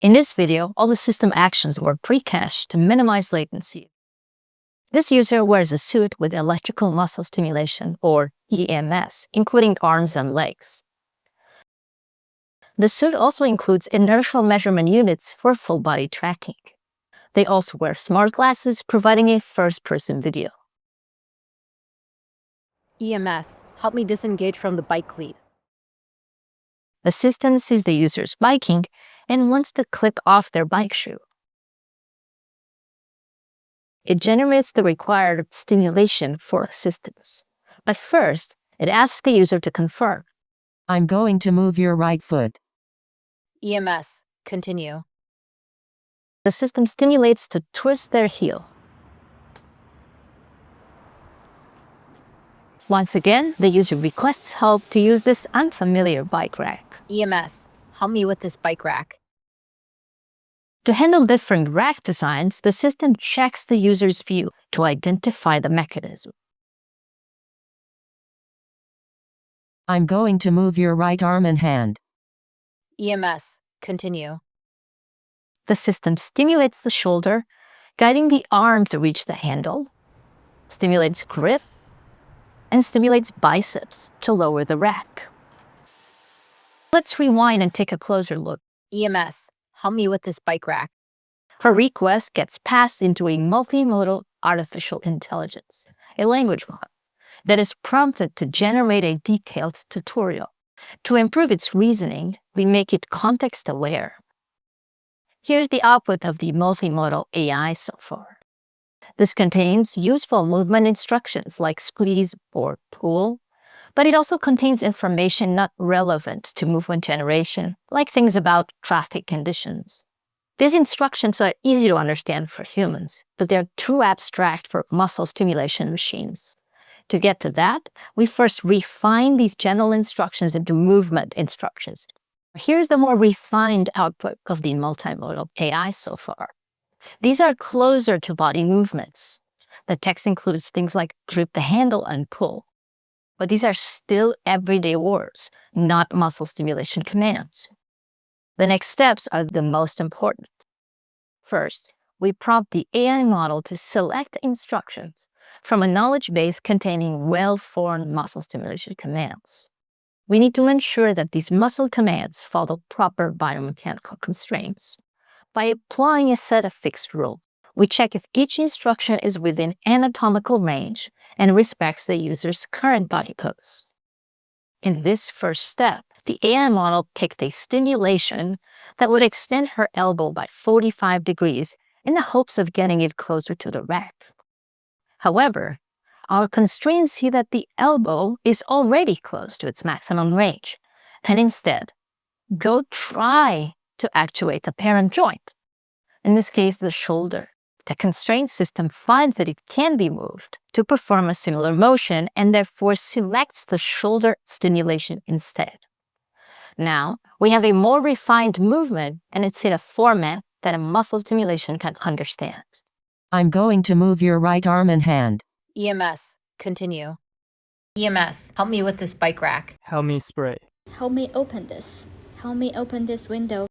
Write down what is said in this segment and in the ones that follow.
In this video, all the system actions were pre-cached to minimize latency. This user wears a suit with electrical muscle stimulation, or EMS, including arms and legs. The suit also includes inertial measurement units for full-body tracking. They also wear smart glasses, providing a first-person video. EMS, help me disengage from the bike lead. The system sees the user's biking and wants to clip off their bike shoe. It generates the required stimulation for assistance. But first, it asks the user to confirm. I'm going to move your right foot. EMS, continue. The system stimulates to twist their heel. Once again, the user requests help to use this unfamiliar bike rack. EMS, help me with this bike rack. To handle different rack designs, the system checks the user's view to identify the mechanism. I'm going to move your right arm and hand. EMS, continue. The system stimulates the shoulder, guiding the arm to reach the handle, stimulates grip, and stimulates biceps to lower the rack. Let's rewind and take a closer look. EMS, help me with this bike rack. Her request gets passed into a multimodal artificial intelligence, a language model, that is prompted to generate a detailed tutorial. To improve its reasoning, we make it context-aware. Here's the output of the multimodal AI so far. This contains useful movement instructions like squeeze or pull, but it also contains information not relevant to movement generation, like things about traffic conditions. These instructions are easy to understand for humans, but they're too abstract for muscle stimulation machines. To get to that, we first refine these general instructions into movement instructions. Here's the more refined output of the multimodal AI so far. These are closer to body movements. The text includes things like grip the handle and pull. But these are still everyday words, not muscle stimulation commands. The next steps are the most important. First, we prompt the AI model to select instructions from a knowledge base containing well-formed muscle stimulation commands. We need to ensure that these muscle commands follow proper biomechanical constraints. By applying a set of fixed rules, we check if each instruction is within anatomical range and respects the user's current body pose. In this first step, the AI model picked a stimulation that would extend her elbow by 45 degrees in the hopes of getting it closer to the rack. However, our constraints see that the elbow is already close to its maximum range, and instead, go try to actuate the parent joint, in this case, the shoulder. The constraint system finds that it can be moved to perform a similar motion and therefore selects the shoulder stimulation instead. Now, we have a more refined movement, and it's in a format that a muscle stimulation can understand. I'm going to move your right arm and hand. EMS, continue. EMS, help me with this bike rack. Help me spray. Help me open this. Help me open this window.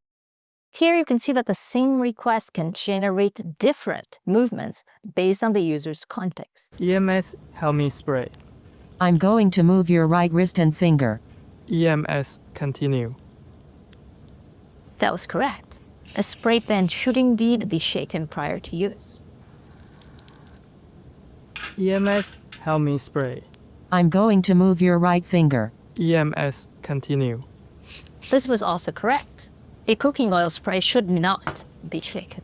Here you can see that the same request can generate different movements based on the user's context. EMS, help me spray. I'm going to move your right wrist and finger. EMS, continue. That was correct. A spray pen should indeed be shaken prior to use. EMS, help me spray. I'm going to move your right finger. EMS, continue. This was also correct. A cooking oil spray should not be shaken.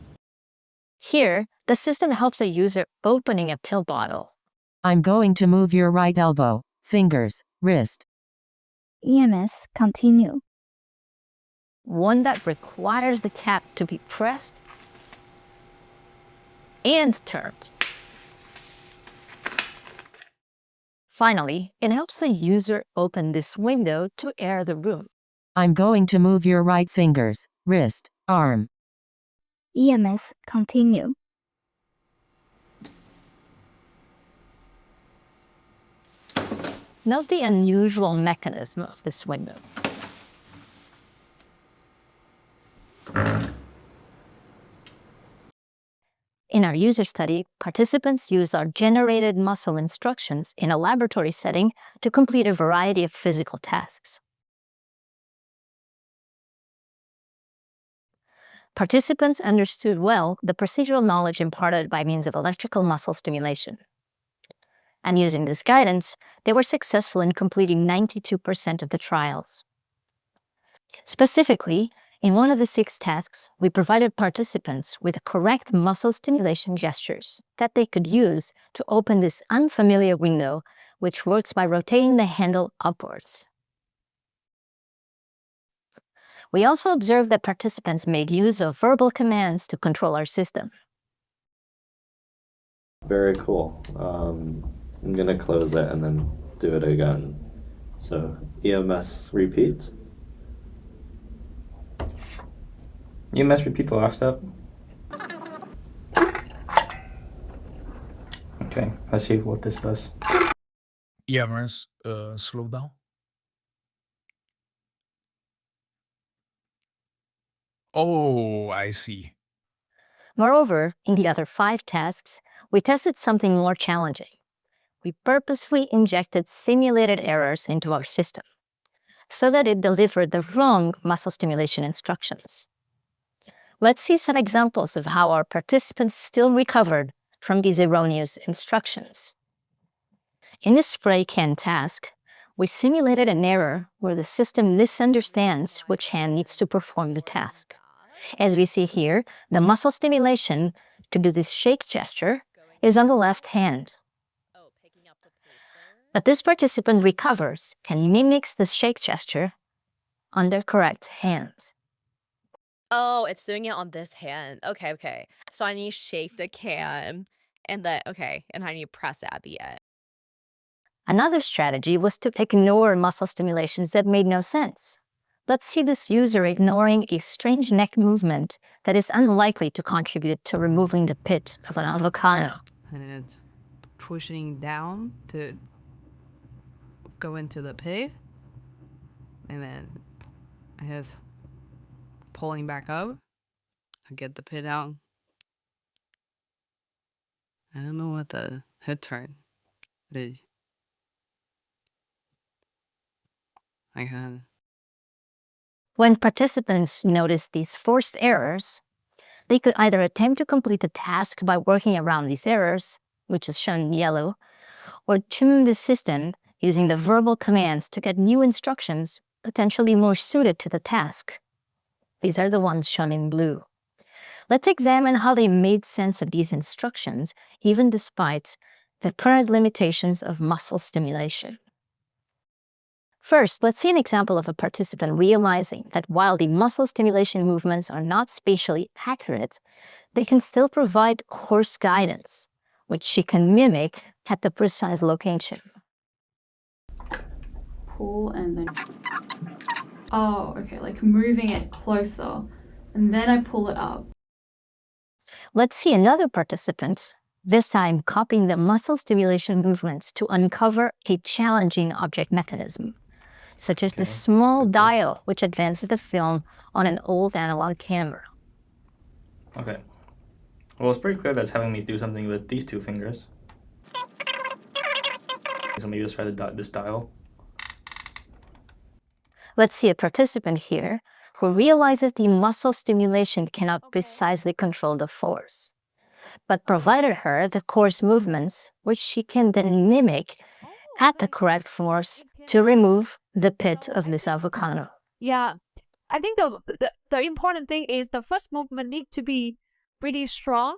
Here, the system helps a user opening a pill bottle. I'm going to move your right elbow, fingers, wrist. EMS, continue. One that requires the cap to be pressed and turned. Finally, it helps the user open this window to air the room. I'm going to move your right fingers, wrist, arm. EMS, continue. Note the unusual mechanism of this window. In our user study, participants used our generated muscle instructions in a laboratory setting to complete a variety of physical tasks. Participants understood well the procedural knowledge imparted by means of electrical muscle stimulation. And using this guidance, they were successful in completing 92% of the trials. Specifically, in one of the 6 tasks, we provided participants with correct muscle stimulation gestures that they could use to open this unfamiliar window, which works by rotating the handle upwards. We also observed that participants made use of verbal commands to control our system. Very cool. I'm going to close it and then do it again. So EMS repeat. EMS repeat the last step. Okay, let's see what this does. EMS slow down. Oh, I see. Moreover, in the other 5 tasks, we tested something more challenging. We purposefully injected simulated errors into our system so that it delivered the wrong muscle stimulation instructions. Let's see some examples of how our participants still recovered from these erroneous instructions. In the spray can task, we simulated an error where the system misunderstands which hand needs to perform the task. As we see here, the muscle stimulation to do this shake gesture is on the left hand. But this participant recovers and mimics the shake gesture on their correct hand. Oh, it's doing it on this hand. Okay. So I need to shake the can and then, and I need to press it at the end. Another strategy was to ignore muscle stimulations that made no sense. Let's see this user ignoring a strange neck movement that is unlikely to contribute to removing the pit of an avocado. And then it's pushing down to go into the pit. And then I guess pulling back up. I get the pit out. I don't know what the head turn is. I can. When participants noticed these forced errors, they could either attempt to complete the task by working around these errors, which is shown in yellow, or tune the system using the verbal commands to get new instructions potentially more suited to the task. These are the ones shown in blue. Let's examine how they made sense of these instructions, even despite the current limitations of muscle stimulation. First, let's see an example of a participant realizing that while the muscle stimulation movements are not spatially accurate, they can still provide course guidance, which she can mimic at the precise location. Pull and then... Oh, okay, like moving it closer, and then I pull it up. Let's see another participant, this time copying the muscle stimulation movements to uncover a challenging object mechanism, such as the small dial which advances the film on an old analog camera. Okay. Well, it's pretty clear that's having me do something with these 2 fingers. So maybe let's try this dial. Let's see a participant here who realizes the muscle stimulation cannot precisely control the force, but provided her the course movements which she can then mimic at the correct force to remove the pit of this avocado. Yeah, I think the important thing is the first movement need to be pretty strong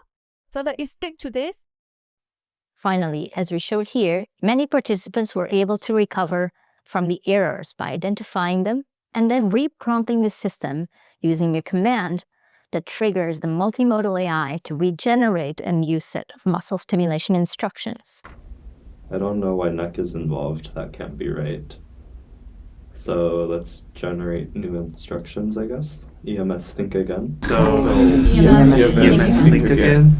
so that it stick to this. Finally, as we showed here, many participants were able to recover from the errors by identifying them and then reprompting the system using a command that triggers the multimodal AI to regenerate a new set of muscle stimulation instructions. I don't know why neck is involved. That can't be right. So let's generate new instructions, I guess. EMS think again. EMS think again.